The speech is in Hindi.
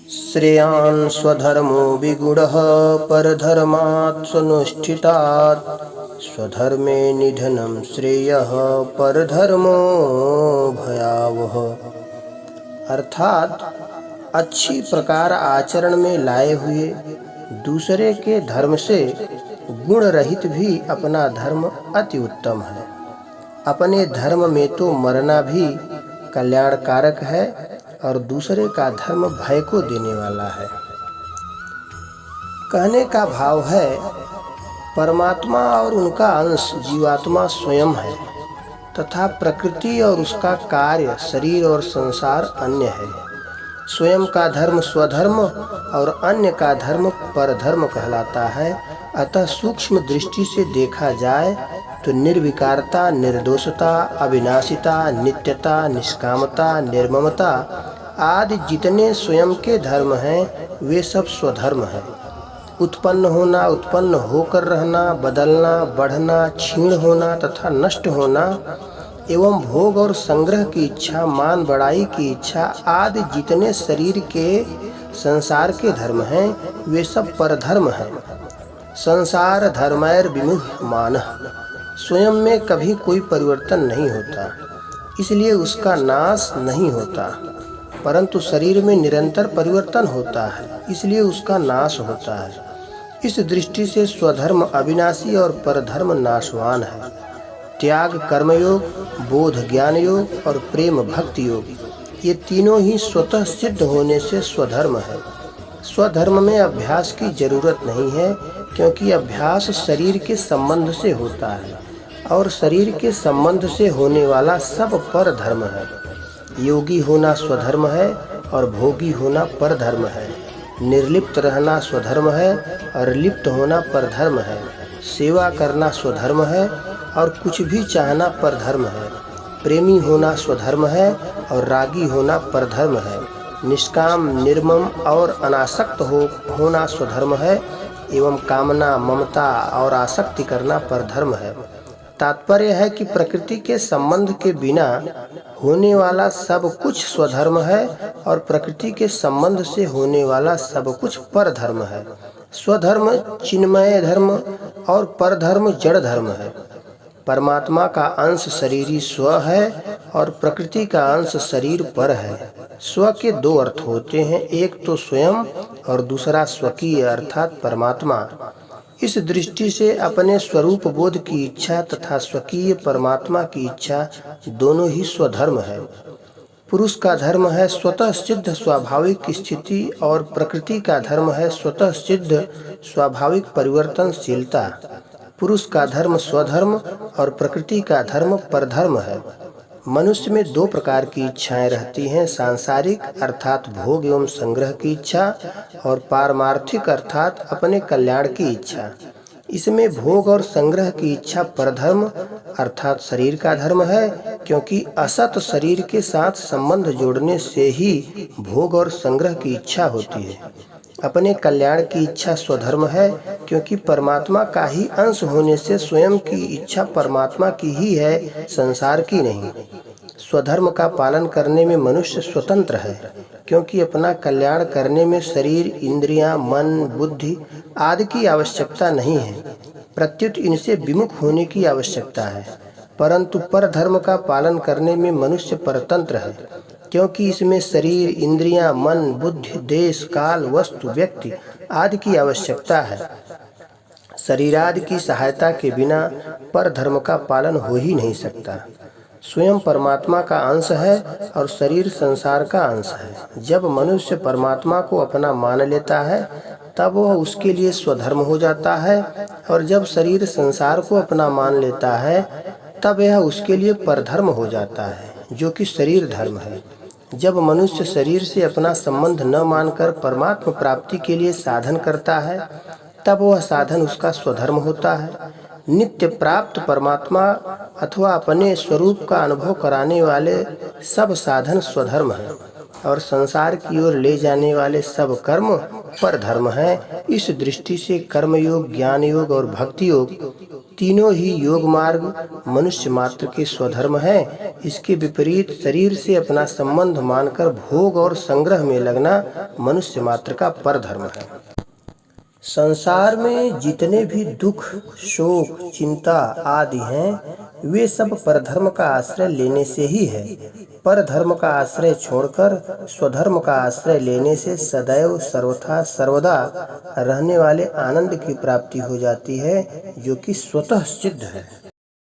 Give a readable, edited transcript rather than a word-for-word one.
श्रेयान् स्वधर्मो विगुणः परधर्मात् स्वनुष्ठितात् स्वधर्मे निधनं श्रेयः परधर्मो भयावह। अर्थात अच्छी प्रकार आचरण में लाए हुए दूसरे के धर्म से गुण रहित भी अपना धर्म अति उत्तम है। अपने धर्म में तो मरना भी कल्याणकारक है और दूसरे का धर्म भय को देने वाला है। कहने का भाव है, परमात्मा और उनका अंश जीवात्मा स्वयं है तथा प्रकृति और उसका कार्य शरीर और संसार अन्य है। स्वयं का धर्म स्वधर्म और अन्य का धर्म परधर्म कहलाता है। अतः सूक्ष्म दृष्टि से देखा जाए तो निर्विकारता, निर्दोषता, अविनाशिता, नित्यता, निष्कामता, निर्ममता आदि जितने स्वयं के धर्म हैं वे सब स्वधर्म हैं। उत्पन्न होना, उत्पन्न होकर रहना, बदलना, बढ़ना, क्षीण होना तथा नष्ट होना एवं भोग और संग्रह की इच्छा, मान बढ़ाई की इच्छा आदि जितने शरीर के संसार के धर्म हैं वे सब परधर्म हैं। संसार धर्मैर विमुह्यमानः, स्वयं में कभी कोई परिवर्तन नहीं होता, इसलिए उसका नाश नहीं होता, परंतु शरीर में निरंतर परिवर्तन होता है, इसलिए उसका नाश होता है। इस दृष्टि से स्वधर्म अविनाशी और परधर्म नाशवान है। त्याग कर्मयोग, बोध ज्ञान योग और प्रेम भक्ति योग, ये तीनों ही स्वतः सिद्ध होने से स्वधर्म है। स्वधर्म में अभ्यास की जरूरत नहीं है, क्योंकि अभ्यास शरीर के संबंध से होता है और शरीर के संबंध से होने वाला सब परधर्म है। योगी होना स्वधर्म है और भोगी होना परधर्म है। निर्लिप्त रहना स्वधर्म है और लिप्त होना परधर्म है। सेवा करना स्वधर्म है और कुछ भी चाहना परधर्म है। प्रेमी होना स्वधर्म है और रागी होना परधर्म है। निष्काम, निर्मम और अनासक्त होना स्वधर्म है एवं कामना, ममता और आसक्ति करना परधर्म है। तात्पर्य है कि प्रकृति के संबंध के बिना होने वाला सब कुछ स्वधर्म है और प्रकृति के संबंध से होने वाला सब कुछ परधर्म है। स्वधर्म चिन्मय धर्म और परधर्म जड़ धर्म है। परमात्मा का अंश शरीरी स्व है और प्रकृति का अंश शरीर पर है। स्व के दो अर्थ होते हैं, एक तो स्वयं और दूसरा स्वकीय अर्थात परमात्मा। इस दृष्टि से अपने स्वरूप बोध की इच्छा तथा स्वकीय परमात्मा की इच्छा दोनों ही स्वधर्म है। पुरुष का धर्म है स्वतः सिद्ध स्वाभाविक स्थिति और प्रकृति का धर्म है स्वतः सिद्ध स्वाभाविक परिवर्तनशीलता। पुरुष का धर्म स्वधर्म और प्रकृति का धर्म परधर्म है। मनुष्य में दो प्रकार की इच्छाएं रहती हैं, सांसारिक अर्थात भोग एवं संग्रह की इच्छा और पारमार्थिक अर्थात अपने कल्याण की इच्छा। इसमें भोग और संग्रह की इच्छा परधर्म अर्थात शरीर का धर्म है, क्योंकि असत शरीर के साथ संबंध जोड़ने से ही भोग और संग्रह की इच्छा होती है। अपने कल्याण की इच्छा स्वधर्म है, क्योंकि परमात्मा का ही अंश होने से स्वयं की इच्छा परमात्मा की ही है, संसार की नहीं। स्वधर्म का पालन करने में मनुष्य स्वतंत्र है, क्योंकि अपना कल्याण करने में शरीर, इंद्रियां, मन, बुद्धि आदि की आवश्यकता नहीं है, प्रत्युत इनसे विमुख होने की आवश्यकता है। परंतु परधर्म का पालन करने में मनुष्य परतंत्र है, क्योंकि इसमें शरीर, इंद्रियां, मन, बुद्धि, देश, काल, वस्तु, व्यक्ति आदि की आवश्यकता है। शरीरादि की सहायता के बिना परधर्म का पालन हो ही नहीं सकता। स्वयं परमात्मा का अंश है और शरीर संसार का अंश है। जब मनुष्य परमात्मा को अपना मान लेता है तब वह उसके लिए स्वधर्म हो जाता है, और जब शरीर संसार को अपना मान लेता है तब यह उसके लिए परधर्म हो जाता है, जो कि शरीर धर्म है। जब मनुष्य शरीर से अपना संबंध न मानकर परमात्मा प्राप्ति के लिए साधन करता है तब वह साधन उसका स्वधर्म होता है। नित्य प्राप्त परमात्मा अथवा अपने स्वरूप का अनुभव कराने वाले सब साधन स्वधर्म हैं और संसार की ओर ले जाने वाले सब कर्म परधर्म हैं। इस दृष्टि से कर्मयोग, ज्ञान योग और भक्ति योग तीनों ही योग मार्ग मनुष्य मात्र के स्वधर्म हैं। इसके विपरीत शरीर से अपना संबंध मानकर भोग और संग्रह में लगना मनुष्य मात्र का परधर्म है। संसार में जितने भी दुख, शोक, चिंता आदि हैं, वे सब परधर्म का आश्रय लेने से ही है। परधर्म का आश्रय छोड़कर स्वधर्म का आश्रय लेने से सदैव सर्वथा सर्वदा रहने वाले आनंद की प्राप्ति हो जाती है, जो कि स्वतः सिद्ध है।